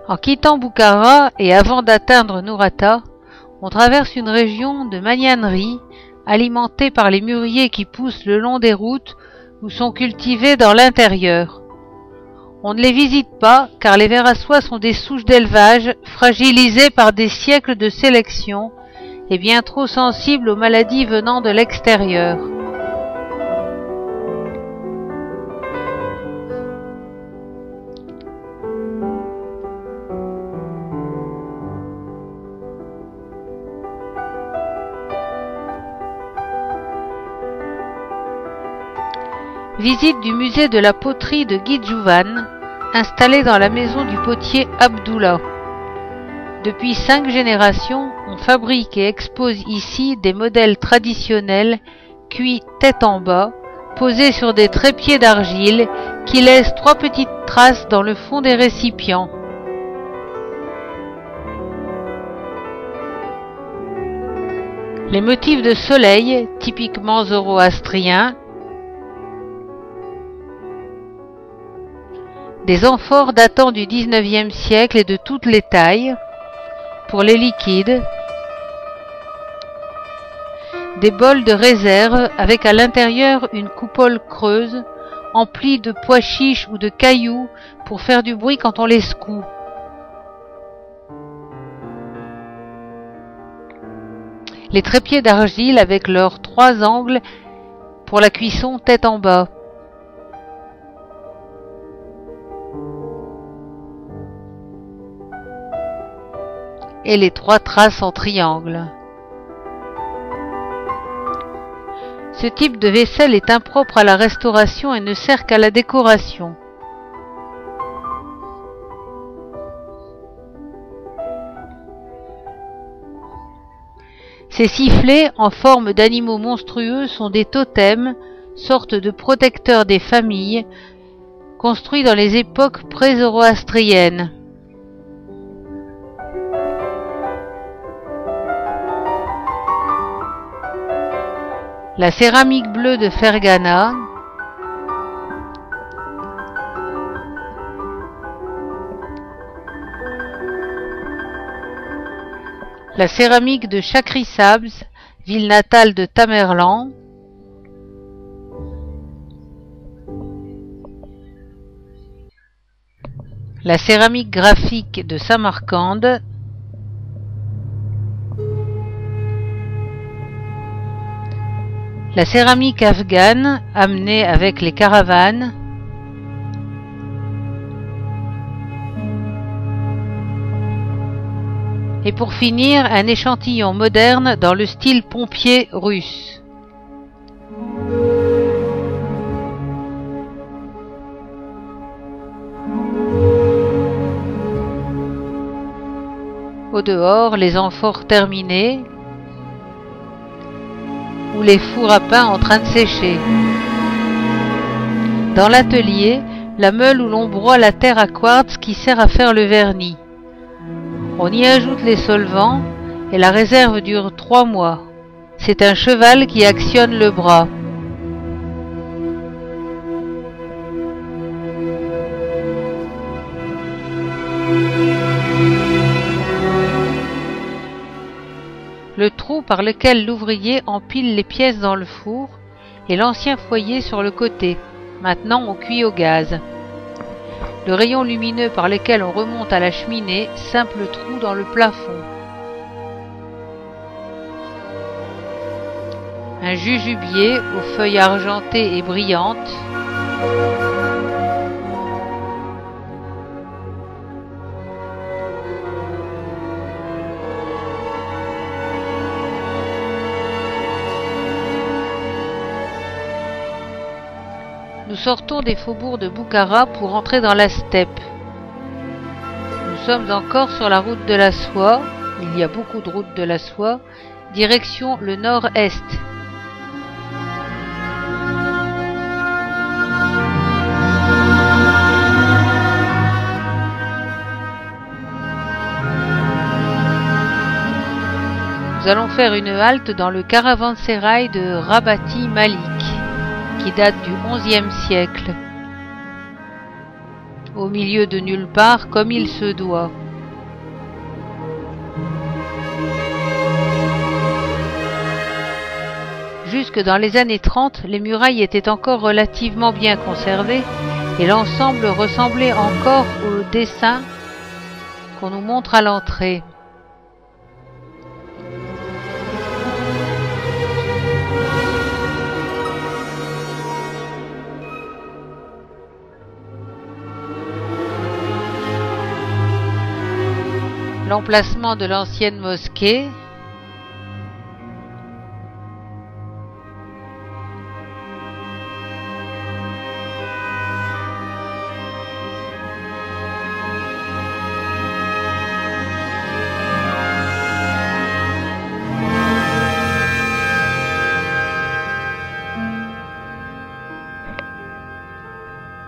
En quittant Boukhara et avant d'atteindre Nourata, on traverse une région de magnanerie alimentée par les mûriers qui poussent le long des routes ou sont cultivés dans l'intérieur. On ne les visite pas car les vers à soie sont des souches d'élevage fragilisées par des siècles de sélection et bien trop sensibles aux maladies venant de l'extérieur. Visite du musée de la poterie de Gidjouvan, installé dans la maison du potier Abdullah. Depuis 5 générations, on fabrique et expose ici des modèles traditionnels cuits tête en bas, posés sur des trépieds d'argile qui laissent 3 petites traces dans le fond des récipients. Les motifs de soleil, typiquement zoroastriens, des amphores datant du XIXe siècle et de toutes les tailles, pour les liquides, des bols de réserve avec à l'intérieur une coupole creuse, emplie de pois chiches ou de cailloux pour faire du bruit quand on les secoue. Les trépieds d'argile avec leurs 3 angles pour la cuisson tête en bas. Et les 3 traces en triangle. Ce type de vaisselle est impropre à la restauration et ne sert qu'à la décoration. Ces sifflets en forme d'animaux monstrueux sont des totems, sortes de protecteurs des familles, construits dans les époques pré-zoroastriennes. La céramique bleue de Fergana, la céramique de Chakrisabz, ville natale de Tamerlan, la céramique graphique de Samarcande, la céramique afghane amenée avec les caravanes, et pour finir un échantillon moderne dans le style pompier russe. Au dehors, les amphores terminées, ou les fours à pain en train de sécher. Dans l'atelier, la meule où l'on broie la terre à quartz qui sert à faire le vernis. On y ajoute les solvants et la réserve dure 3 mois. C'est un cheval qui actionne le bras. Le trou par lequel l'ouvrier empile les pièces dans le four et l'ancien foyer sur le côté. Maintenant on cuit au gaz. Le rayon lumineux par lequel on remonte à la cheminée, simple trou dans le plafond. Un jujubier aux feuilles argentées et brillantes. Nous sortons des faubourgs de Boukhara pour entrer dans la steppe. Nous sommes encore sur la route de la soie, il y a beaucoup de routes de la soie, direction le nord-est. Nous allons faire une halte dans le caravansérail de Rabati Malik, qui date du XIe siècle. au milieu de nulle part, comme il se doit. Jusque dans les années 30, les murailles étaient encore relativement bien conservées et l'ensemble ressemblait encore au dessin qu'on nous montre à l'entrée. L'emplacement de l'ancienne mosquée.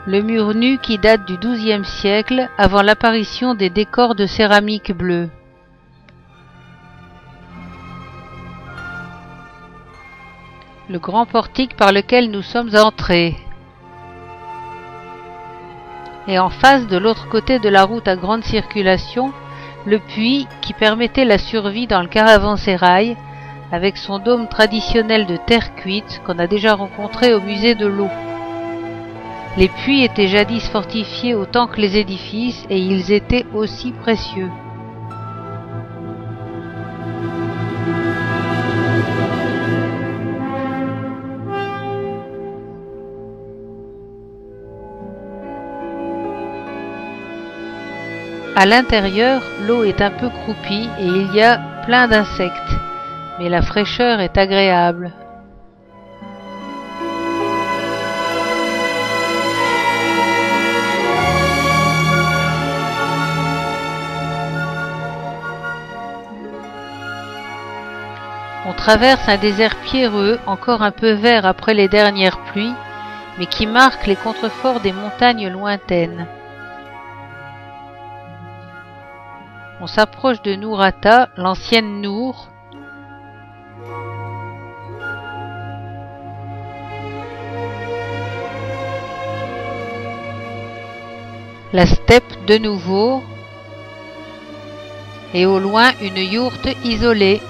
Le mur nu qui date du XIIe siècle, avant l'apparition des décors de céramique bleue. Le grand portique par lequel nous sommes entrés. Et en face, de l'autre côté de la route à grande circulation, le puits qui permettait la survie dans le caravansérail, avec son dôme traditionnel de terre cuite qu'on a déjà rencontré au musée de l'eau. Les puits étaient jadis fortifiés autant que les édifices et ils étaient aussi précieux. À l'intérieur, l'eau est un peu croupie et il y a plein d'insectes, mais la fraîcheur est agréable. On traverse un désert pierreux, encore un peu vert après les dernières pluies, mais qui marque les contreforts des montagnes lointaines. On s'approche de Nourata, l'ancienne Nour. La steppe de nouveau. Et au loin, une yourte isolée.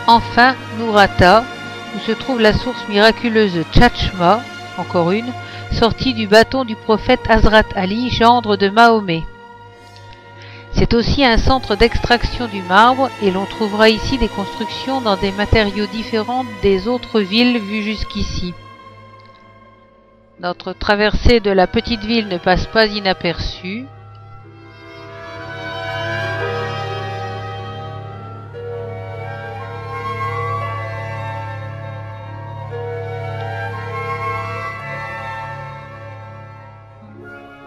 Enfin, Nourata, où se trouve la source miraculeuse Tchachma, encore une, sortie du bâton du prophète Hazrat Ali, gendre de Mahomet. C'est aussi un centre d'extraction du marbre et l'on trouvera ici des constructions dans des matériaux différents des autres villes vues jusqu'ici. Notre traversée de la petite ville ne passe pas inaperçue.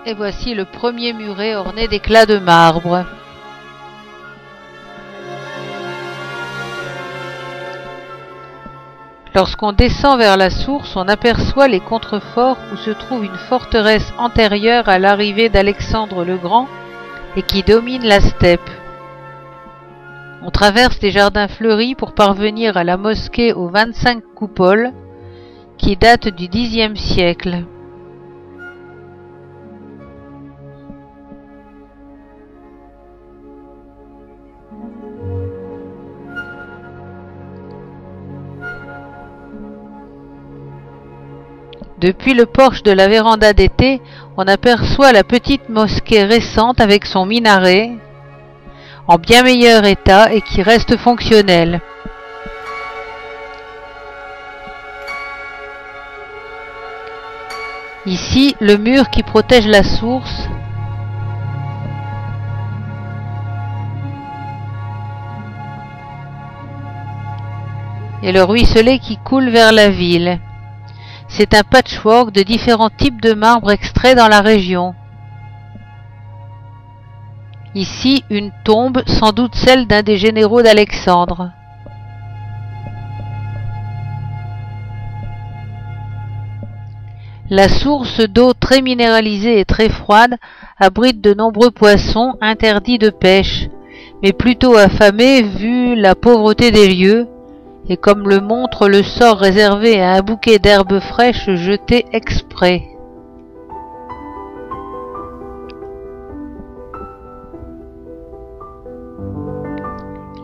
Et voici le premier muret orné d'éclats de marbre. Lorsqu'on descend vers la source, on aperçoit les contreforts où se trouve une forteresse antérieure à l'arrivée d'Alexandre le Grand et qui domine la steppe. On traverse des jardins fleuris pour parvenir à la mosquée aux 25 coupoles qui date du Xe siècle. Depuis le porche de la véranda d'été, on aperçoit la petite mosquée récente avec son minaret, en bien meilleur état et qui reste fonctionnel. Ici, le mur qui protège la source. Et le ruisselet qui coule vers la ville. C'est un patchwork de différents types de marbre extraits dans la région. Ici, une tombe, sans doute celle d'un des généraux d'Alexandre. La source d'eau très minéralisée et très froide abrite de nombreux poissons interdits de pêche, mais plutôt affamés vu la pauvreté des lieux et comme le montre le sort réservé à un bouquet d'herbes fraîches jetées exprès.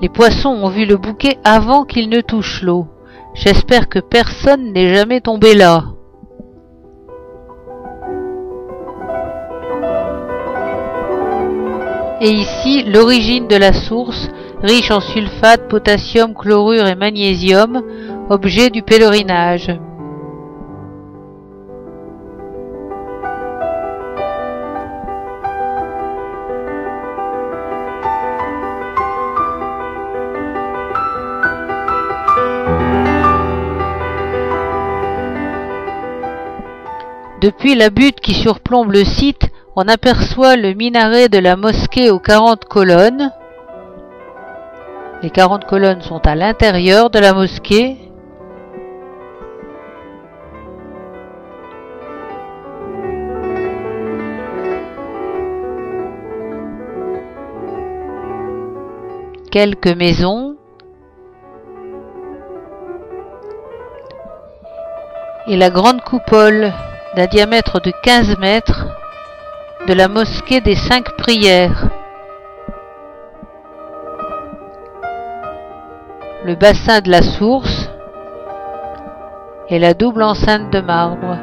Les poissons ont vu le bouquet avant qu'il ne touche l'eau. J'espère que personne n'est jamais tombé là. Et ici, l'origine de la source, riche en sulfate, potassium, chlorure et magnésium, objet du pèlerinage. Depuis la butte qui surplombe le site, on aperçoit le minaret de la mosquée aux 40 colonnes. Les 40 colonnes sont à l'intérieur de la mosquée. Quelques maisons. Et la grande coupole d'un diamètre de 15 mètres de la mosquée des 5 prières. Le bassin de la source et la double enceinte de marbre.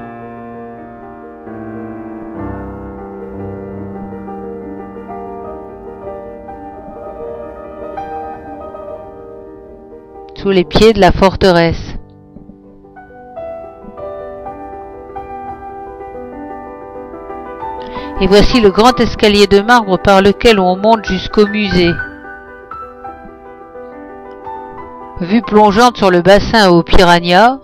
Sous les pieds de la forteresse. Et voici le grand escalier de marbre par lequel on monte jusqu'au musée. Vue plongeante sur le bassin aux piranhas.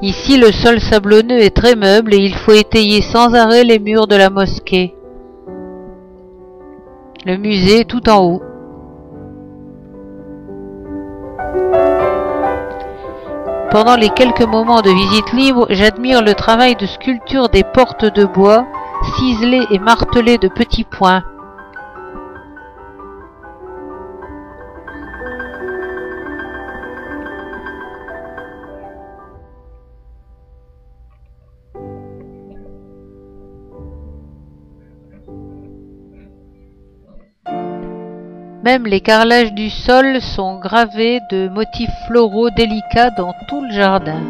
Ici, le sol sablonneux est très meuble et il faut étayer sans arrêt les murs de la mosquée. Le musée tout en haut. Pendant les quelques moments de visite libre, j'admire le travail de sculpture des portes de bois, ciselées et martelées de petits points. Même les carrelages du sol sont gravés de motifs floraux délicats dans tout le jardin.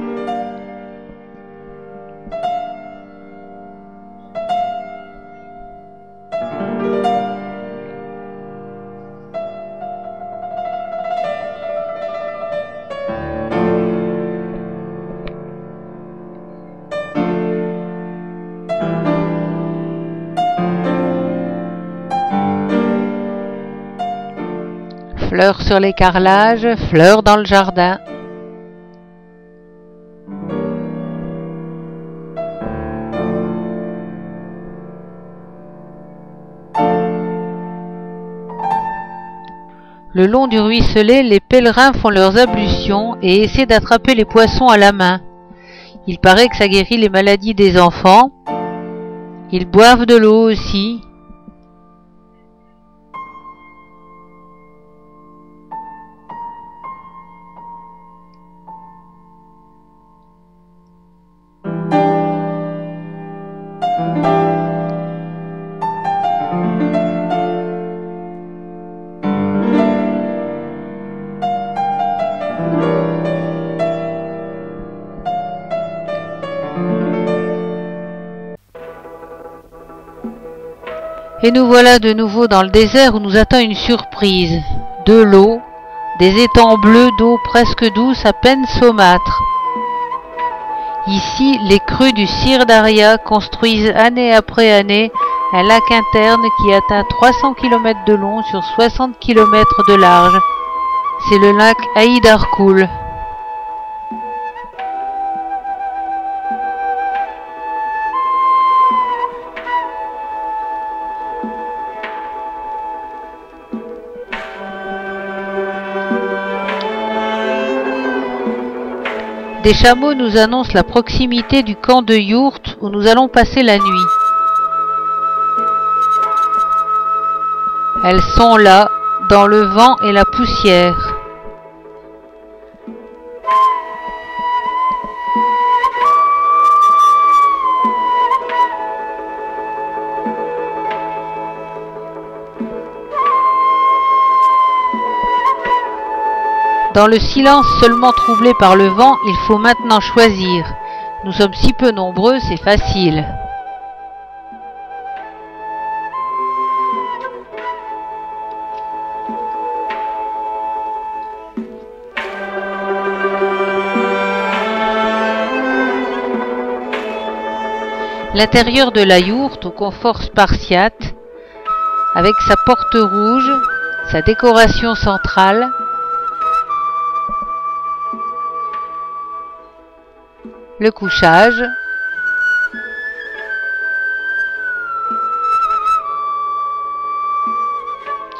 Fleurs sur les carrelages, fleurs dans le jardin. Le long du ruisselet, les pèlerins font leurs ablutions et essaient d'attraper les poissons à la main. Il paraît que ça guérit les maladies des enfants. Ils boivent de l'eau aussi. Et nous voilà de nouveau dans le désert où nous attend une surprise. De l'eau, des étangs bleus d'eau presque douce, à peine saumâtre. Ici, les crues du Sir Daria construisent année après année un lac interne qui atteint 300 km de long sur 60 km de large. C'est le lac Haïdarkoul. Des chameaux nous annoncent la proximité du camp de Yourt où nous allons passer la nuit. Elles sont là, dans le vent et la poussière. Dans le silence seulement troublé par le vent, il faut maintenant choisir. Nous sommes si peu nombreux, c'est facile. L'intérieur de la yourte au confort spartiate, avec sa porte rouge, sa décoration centrale, le couchage,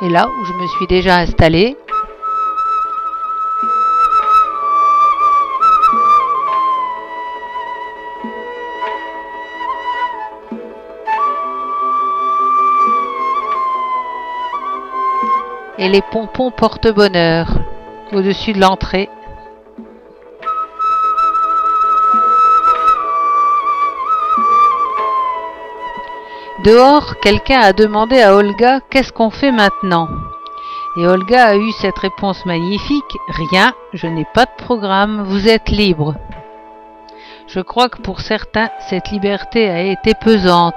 et là où je me suis déjà installée, et les pompons porte-bonheur au-dessus de l'entrée. Dehors, quelqu'un a demandé à Olga « Qu'est-ce qu'on fait maintenant ?» Et Olga a eu cette réponse magnifique « Rien, je n'ai pas de programme, vous êtes libre. » Je crois que pour certains, cette liberté a été pesante.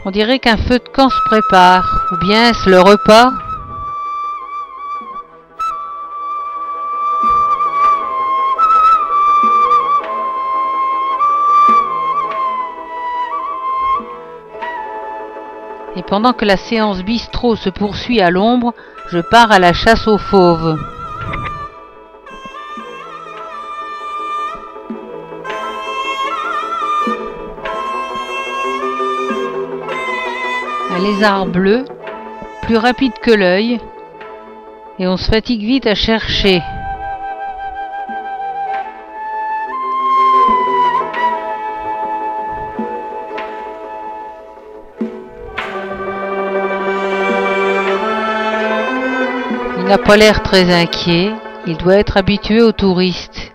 On dirait qu'un feu de camp se prépare, ou bien est-ce le repas? Et pendant que la séance bistrot se poursuit à l'ombre, je pars à la chasse aux fauves. Un lézard bleu, plus rapide que l'œil, et on se fatigue vite à chercher. Il n'a pas l'air très inquiet, il doit être habitué aux touristes.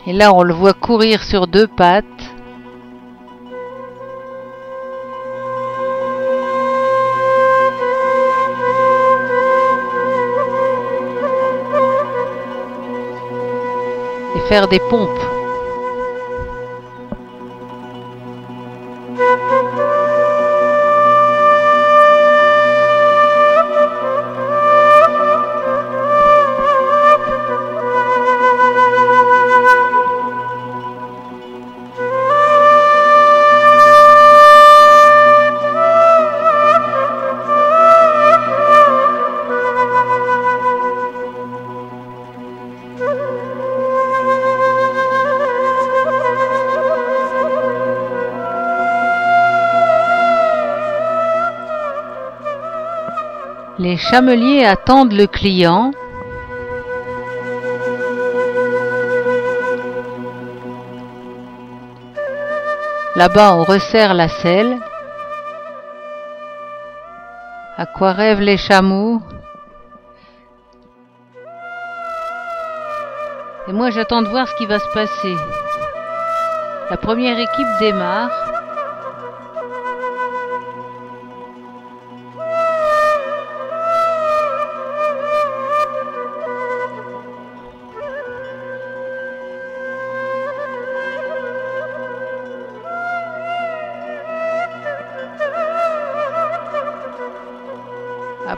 Et là, on le voit courir sur deux pattes. Et faire des pompes. Les chameliers attendent le client. Là-bas, on resserre la selle. À quoi rêvent les chameaux? Et moi, j'attends de voir ce qui va se passer. La première équipe démarre.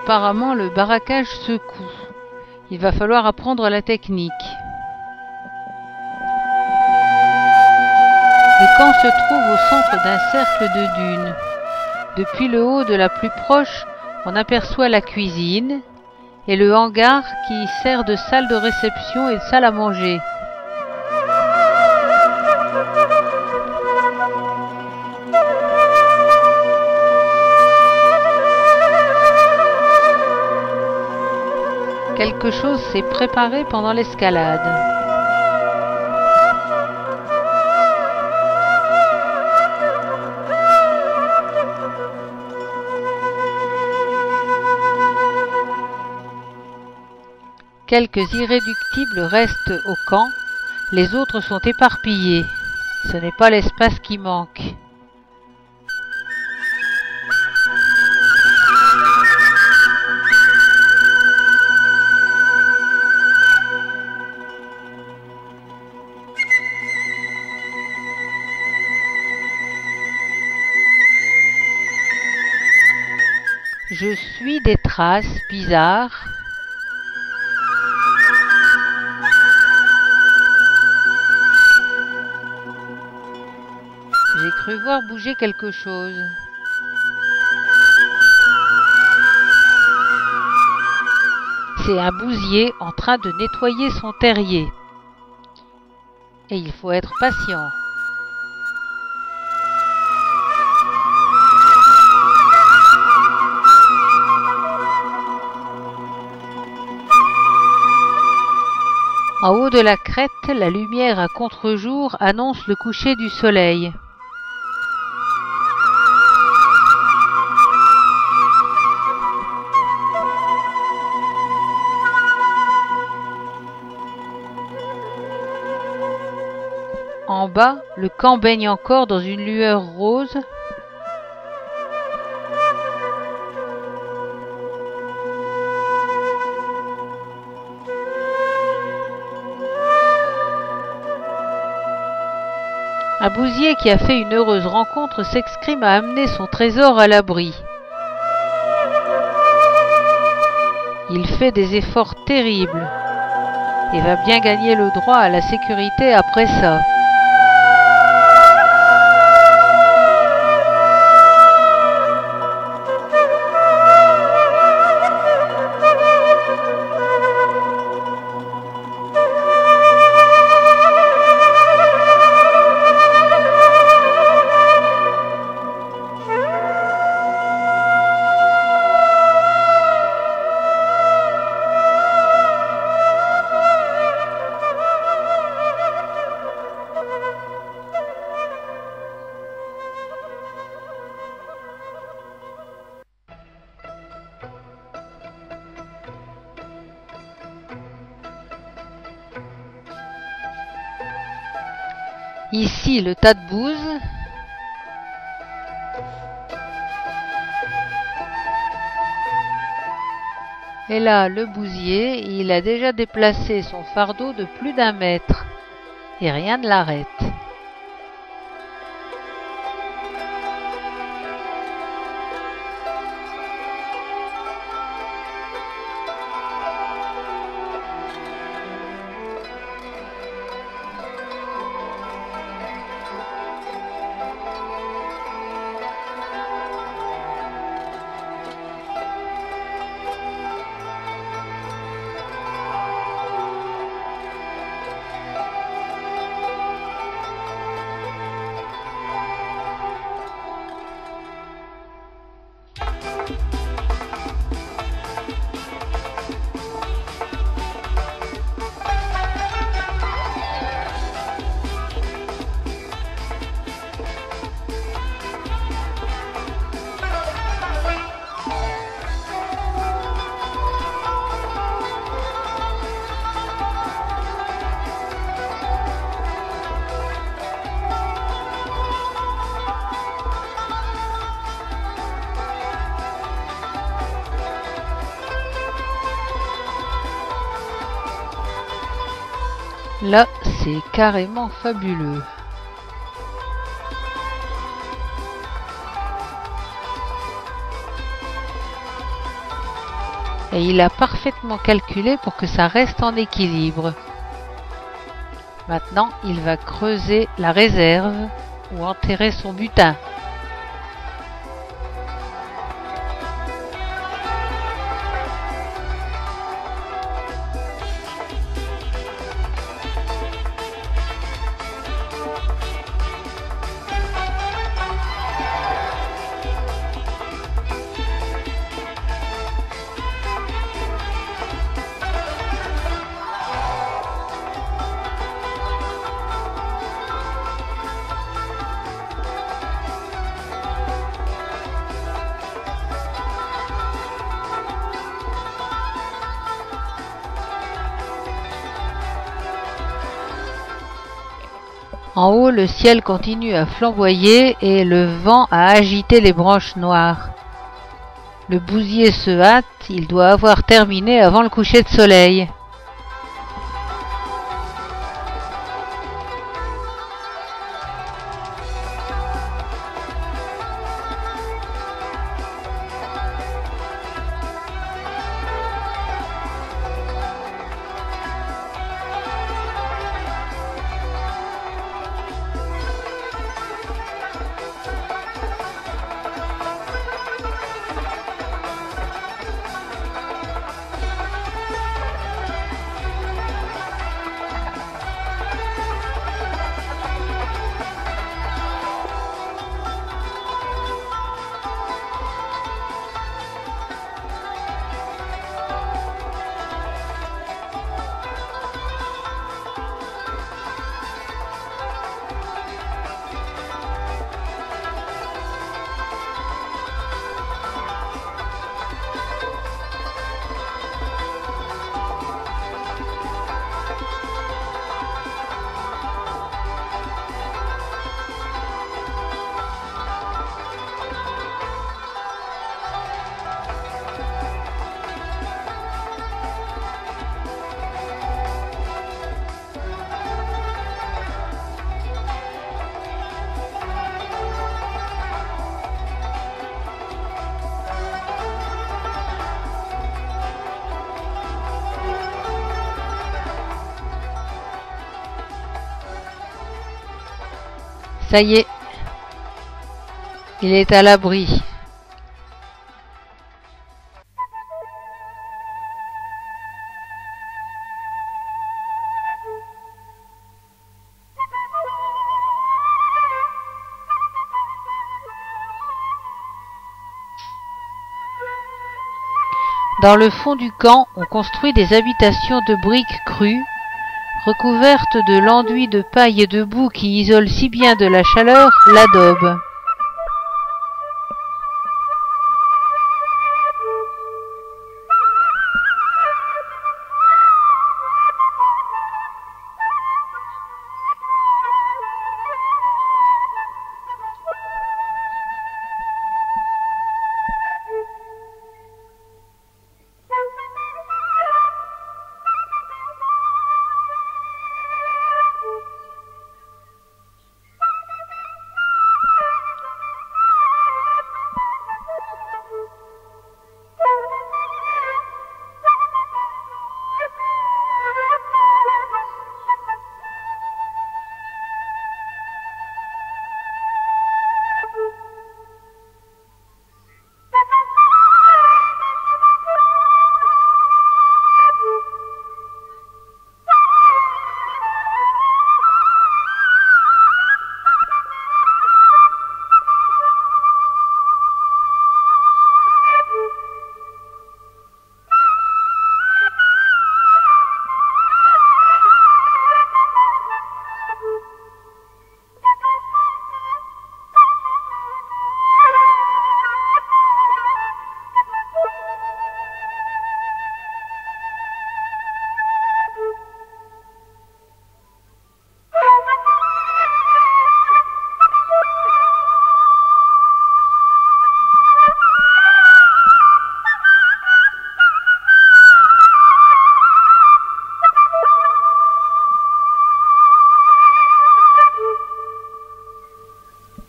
apparemment le barracage secoue. Il va falloir apprendre la technique. Le camp se trouve au centre d'un cercle de dunes. Depuis le haut de la plus proche, on aperçoit la cuisine et le hangar qui sert de salle de réception et de salle à manger. Quelque chose s'est préparé pendant l'escalade. Quelques irréductibles restent au camp, les autres sont éparpillés. Ce n'est pas l'espace qui manque. Je suis des traces bizarres. J'ai cru voir bouger quelque chose. C'est un bousier en train de nettoyer son terrier. Et il faut être patient. En haut de la crête, la lumière à contre-jour annonce le coucher du soleil. En bas, le camp baigne encore dans une lueur rose. Un bousier qui a fait une heureuse rencontre s'exprime à amener son trésor à l'abri. Il fait des efforts terribles et va bien gagner le droit à la sécurité après ça. Ici, le tas de bouse. Et là, le bousier, il a déjà déplacé son fardeau de plus d'1 mètre. Et rien ne l'arrête. Là, c'est carrément fabuleux. et il a parfaitement calculé pour que ça reste en équilibre. Maintenant, il va creuser la réserve ou enterrer son butin. En haut, le ciel continue à flamboyer et le vent a agité les branches noires. Le bousier se hâte, il doit avoir terminé avant le coucher de soleil. Ça y est, il est à l'abri. Dans le fond du camp, on construit des habitations de briques crues, recouvertes de l'enduit de paille et de boue qui isole si bien de la chaleur l'adobe.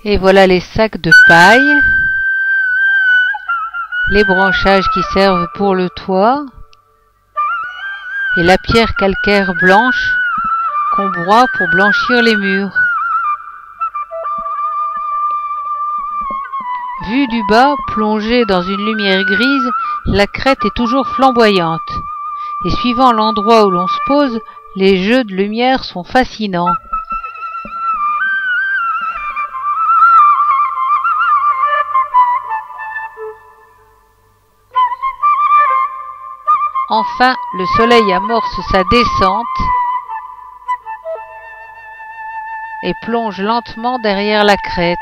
Et voilà les sacs de paille. les branchages qui servent pour le toit et la pierre calcaire blanche qu'on broie pour blanchir les murs. Vue du bas, plongée dans une lumière grise, la crête est toujours flamboyante. Et suivant l'endroit où l'on se pose, les jeux de lumière sont fascinants. Enfin, le soleil amorce sa descente et plonge lentement derrière la crête.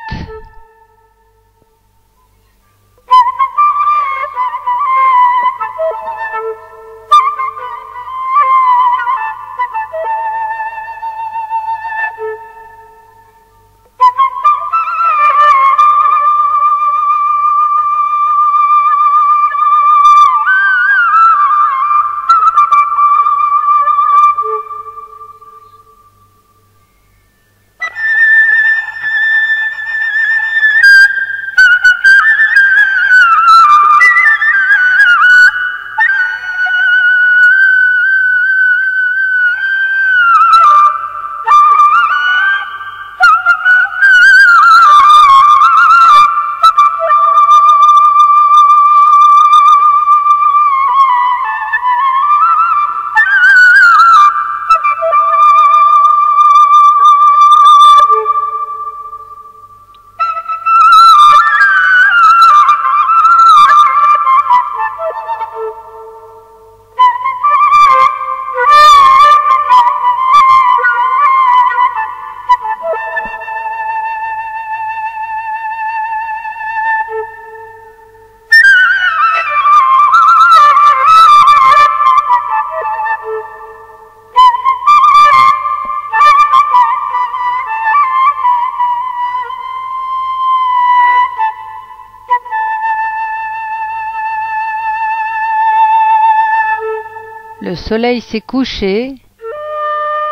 Le soleil s'est couché,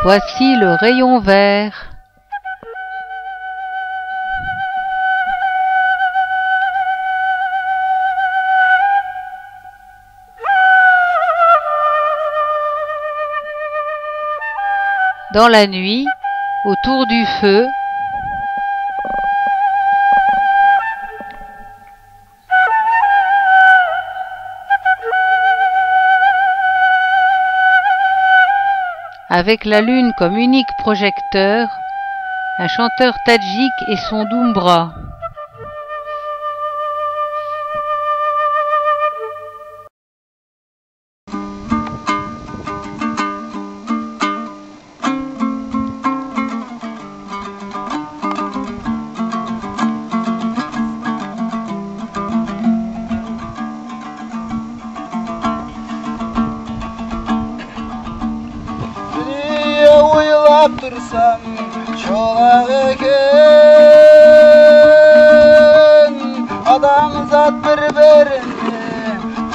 voici le rayon vert. Dans la nuit, autour du feu, avec la lune comme unique projecteur, un chanteur tadjik et son doumbra. Dursam çolak eken, adamzat bir-birini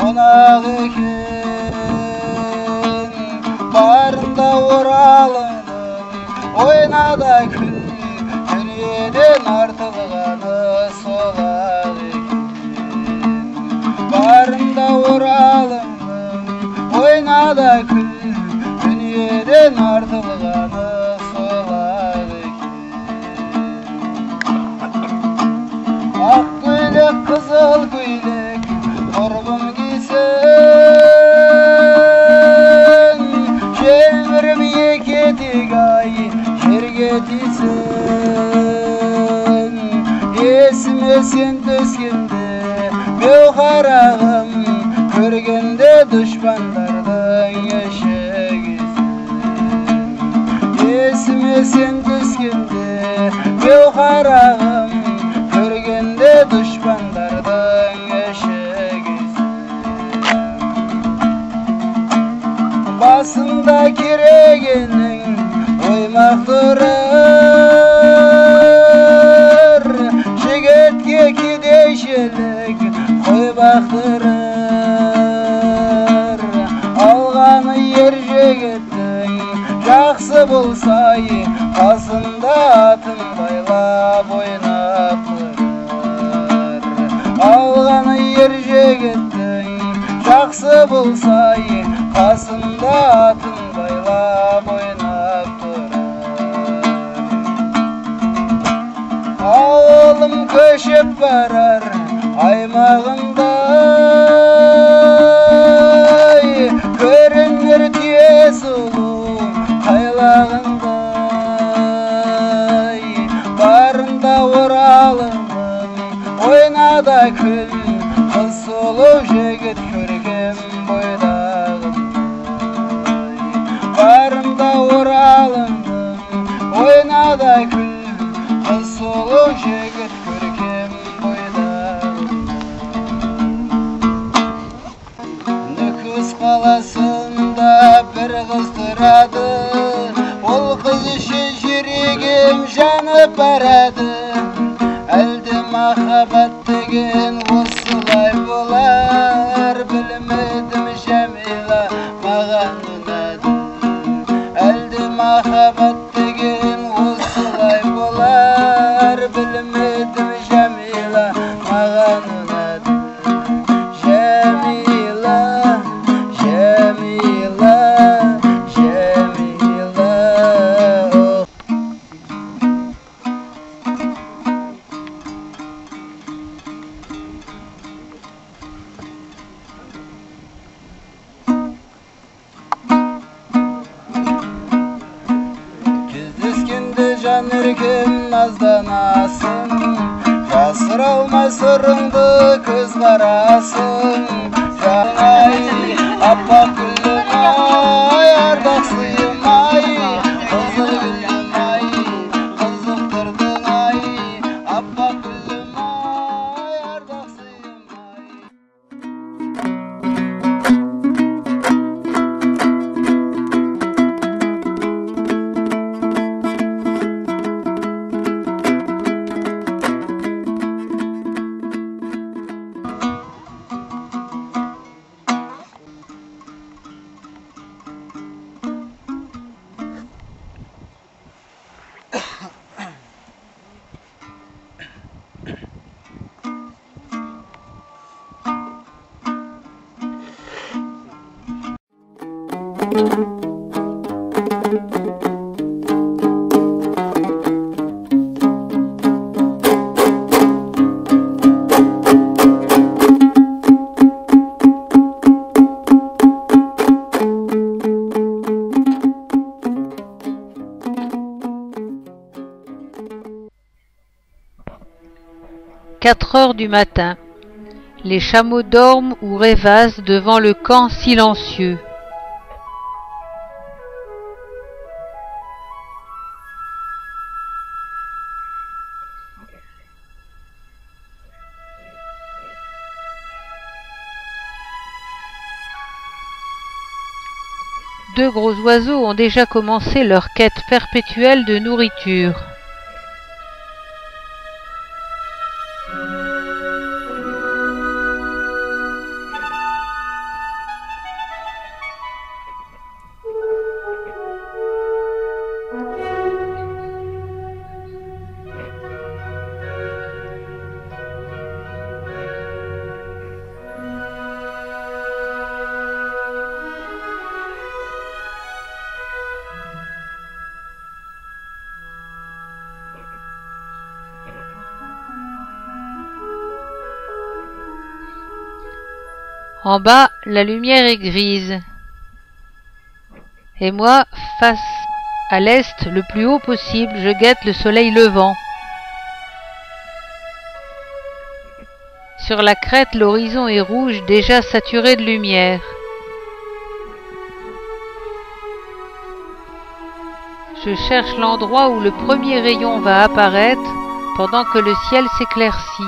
konak eken. Barında oralının oynada kül, dünyeden artılğanı solak eken. Barında oralının oynada kül, dünyeden artılğanı kızıl güylek torbum giysen, çevirmeye ketik ay yerge tiysen. Esmesin tüskende bevharağım, körgende düşmanlardan yaşagisin. Esmesin tüskende bevharağım, körgende düşmanlardan yaşagisin. Basında kiregenin oymak durar, şigetke kideşelik koy baktırar. Alğanı yer şigetin жақсы болсай, қасында атын байлап ойнап тұрар. Алғаны ер жегет көшіп барар аймағындай көрінер түйе сұлу қайлағындай барында оралымын ойнада күн қыз сұлу жігіт көркем бойдағындай барында оралымын ойнада күн қыз сұлу жігіт көркем Нүкіс қаласында бір қыз тұрады, ол қыз үшін жүрегім жанып барады. Әлде махаббат деген осылай болар, білмедім Жәмила маған ұнады. Әлде махаббат деген осылай болар, білмедім Жәмила маған ұнады. Жәмила, Жәмила, Жәмила. Кездескенде жан өркен назданасың, жасыра алмай сырыңды көз қарасың. Жаңай, аппақ гүлім ай, ардақ сыйым ай, қызыл гүлім ай, қызықтырдың ай, аппақ гүлім ай, ардақ сыйым ай. Quatre heures du matin. Les chameaux dorment ou rêvassent devant le camp silencieux. Deux gros oiseaux ont déjà commencé leur quête perpétuelle de nourriture. En bas, la lumière est grise. Et moi, face à l'est, le plus haut possible, je guette le soleil levant. Sur la crête, l'horizon est rouge, déjà saturé de lumière. Je cherche l'endroit où le premier rayon va apparaître pendant que le ciel s'éclaircit.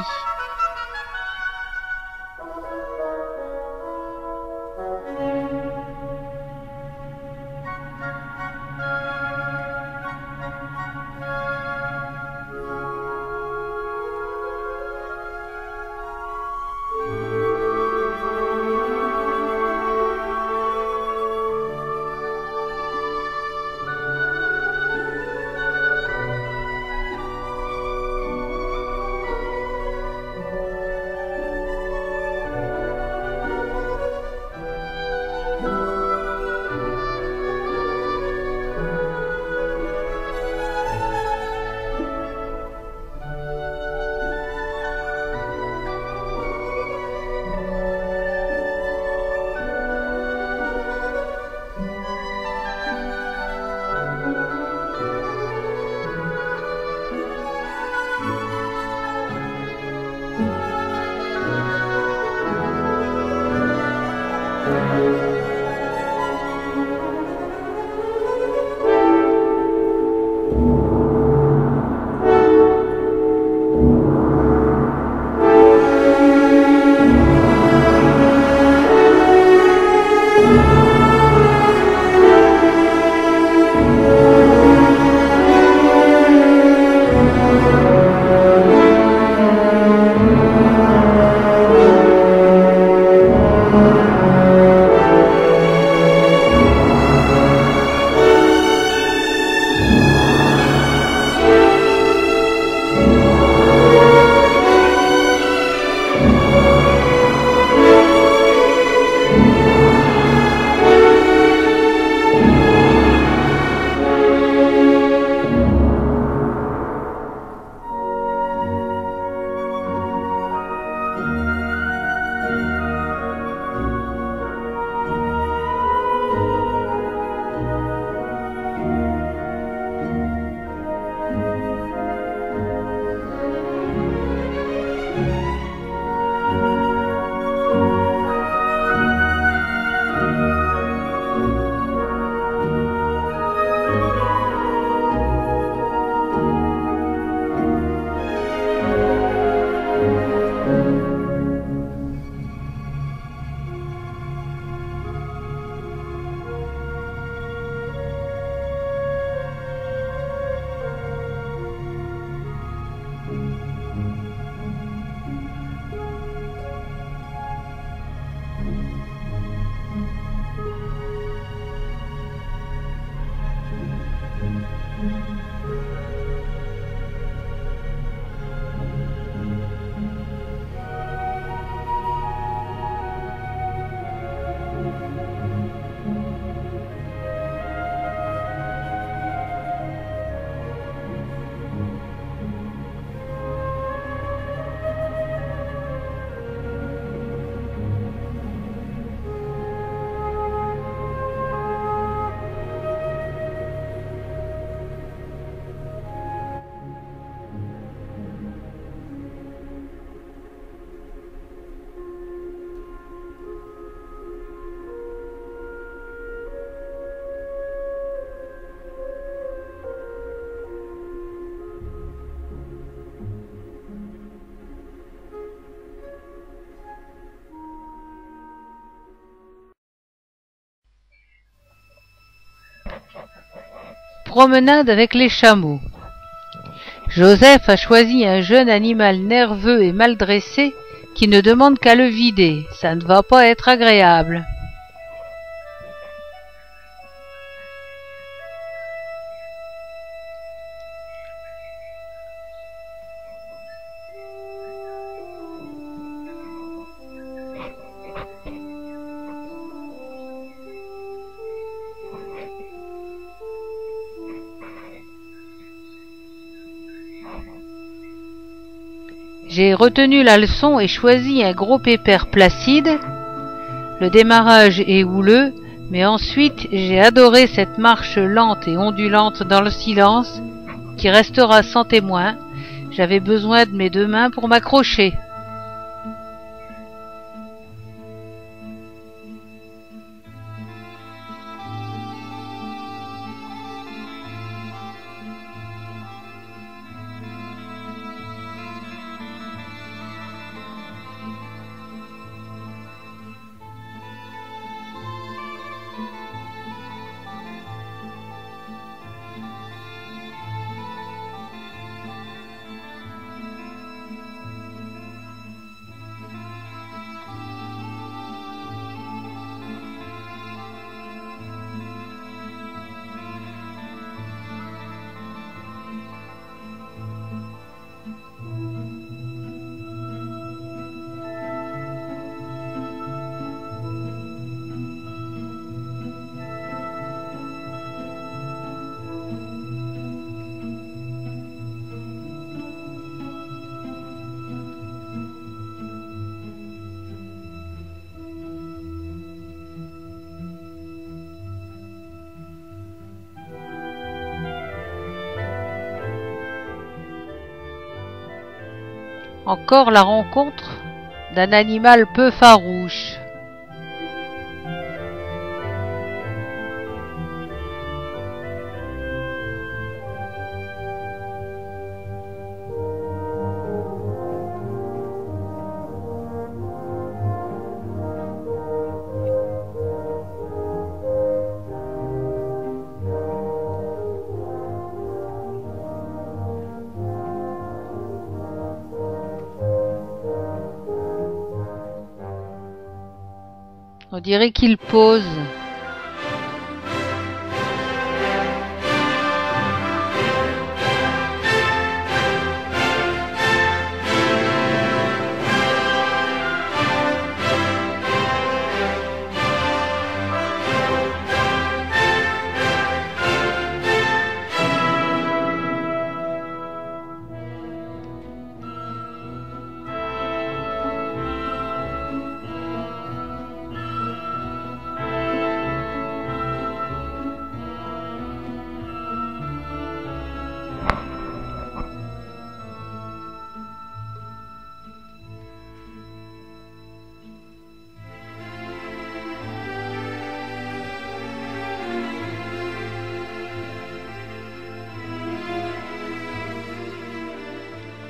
promenade avec les chameaux. Joseph a choisi un jeune animal nerveux et mal dressé qui ne demande qu'à le vider. Ça ne va pas être agréable. J'ai retenu la leçon et choisi un gros pépère placide. Le démarrage est houleux, mais ensuite j'ai adoré cette marche lente et ondulante dans le silence qui restera sans témoin. J'avais besoin de mes deux mains pour m'accrocher. Encore la rencontre d'un animal peu farouche. On dirait qu'il pose.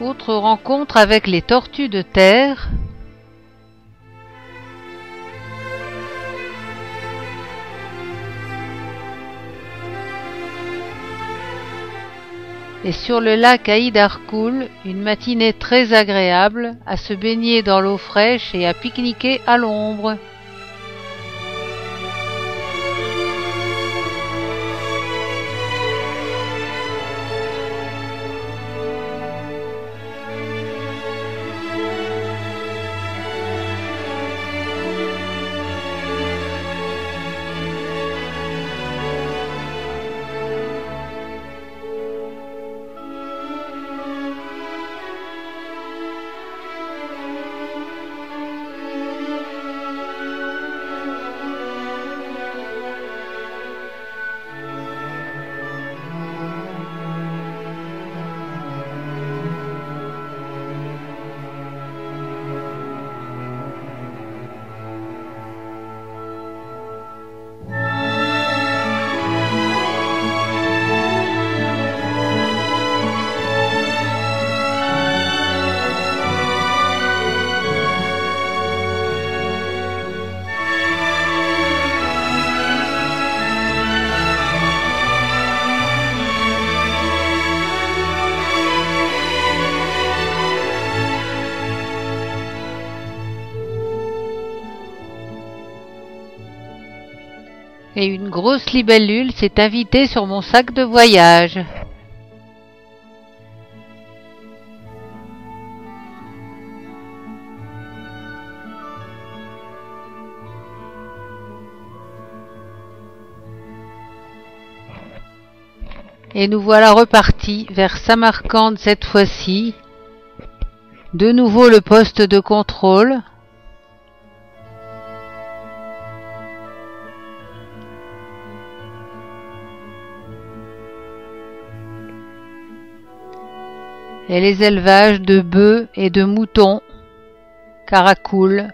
Autre rencontre avec les tortues de terre. Et sur le lac Aïdarkoul, une matinée très agréable à se baigner dans l'eau fraîche et à pique-niquer à l'ombre. Et une grosse libellule s'est invitée sur mon sac de voyage. Et nous voilà repartis vers Samarcande cette fois-ci. De nouveau le poste de contrôle. Et les élevages de bœufs et de moutons, Karakoul,